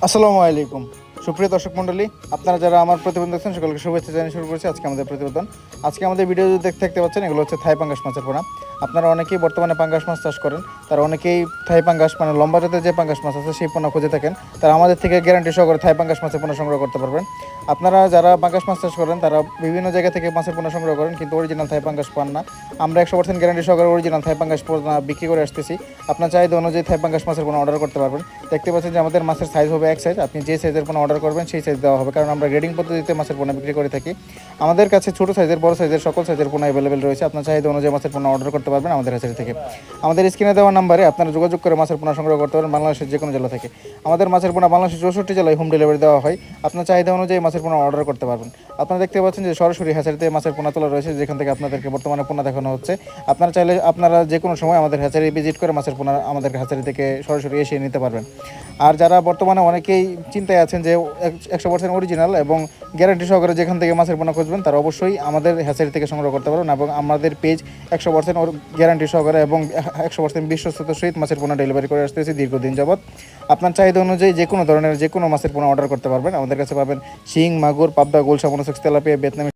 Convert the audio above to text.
আসসালামু আলাইকুম সুপ্রিয় দর্শক মণ্ডলী, আপনারা যারা আমার প্রতিবেদন দেখছেন সকলকে শুভেচ্ছা জানিয়ে শুরু করছি আজকে আমাদের প্রতিবেদন। আজকে আমাদের ভিডিও দেখতে পাচ্ছেন, এগুলো হচ্ছে থাই পাঙ্গাস মাছের পোনা। আপনারা অনেকেই বর্তমানে পাঙ্গাস মাছ চাষ করেন, তারা অনেকেই থাই পাঙ্গাস মানে লম্বা জাতের যে পাঙ্গাস মাছ আছে সেই পোনা খুঁজে থাকেন। তারা আমাদের থেকে গ্যারান্টি সহকারে থাই পাঙ্গাস মাছের পোনা সংগ্রহ করতে পারবেন। আপনারা যারা পাঙ্গাস মাছ চাষ করেন তারা বিভিন্ন জায়গা থেকে মাছের পোনা সংগ্রহ করেন, কিন্তু অরিজিনাল থাই পাঙ্গাস পান না। আমরা 100% গ্যারান্টি সহকারে অরিজিনাল থাই পাঙ্গাস পোনা বিক্রি করে আসতেছি। আপনার চাহিদা অনুযায়ী থাই পাঙ্গাস মাছের পোনা অর্ডার করতে পারবেন। দেখতে পাচ্ছেন যে আমাদের মাছের সাইজ হবে এক সাইজ, আপনি যে সাইজের পোনা অর্ডার করবেন সেই সাইজ দেওয়া হবে, কারণ আমরা গ্রেডিং পদ্ধতিতে মাছের পোনা বিক্রি করে থাকি। আমাদের কাছে ছোটো সাইজের, বড় সাইজের সকল সাইজের পোনা অ্যাভেলেবেল রয়েছে। আপনার চাহিদা অনুযায়ী মাছের পোনা অর্ডার করতে পারবেন আমাদের হ্যাচারি থেকে। আমাদের স্ক্রিনে দেওয়া নাম্বারে আপনারা যোগাযোগ করে মাছের পোনা সংগ্রহ করতে পারেন বাংলাদেশের যে কোনো জেলা থেকে। আমাদের মাছের পোনা বাংলাদেশের 64 জেলায় হোম ডেলিভারি দেওয়া হয়। আপনার চাহিদা অনুযায়ী মাছের পোনা অর্ডার করতে পারবেন। আপনারা দেখতে পাচ্ছেন যে সরাসরি হ্যাচারিতে মাছের পোনা তোলা রয়েছে, যেখান থেকে আপনাদেরকে বর্তমানে পোনা দেখানো হচ্ছে। আপনারা চাইলে আপনারা যে কোনো সময় আমাদের হ্যাচারি ভিজিট করে মাছের পোনা আমাদের হ্যাচারি থেকে সরাসরি এসে নিতে পারবেন। আর যারা বর্তমানে অনেকেই চিন্তায় আছেন যে 100% অরিজিনাল এবং গ্যারান্টি সহকারে যেখান থেকে মাছের পোনা খুঁজবেন, তারা অবশ্যই আমাদের হ্যাচারি থেকে সংগ্রহ করতে পারবেন। এবং আমাদের পেজ 100% গ্যারান্টি সহকারে এবং 100% বিশ্বস্ততার সহিত মাছের পোনা ডেলিভারি করে আসতেছি দীর্ঘদিন যাবৎ। আপনার চাহিদা অনুযায়ী যে কোনো ধরনের যে কোনো মাছের পোনা অর্ডার করতে পারবেন। আমাদের কাছে পাবেন শিং, মাগুর, পাবদা, গোলসা, মনোসেক্স, তেলাপিয়া, ভিয়েতনামি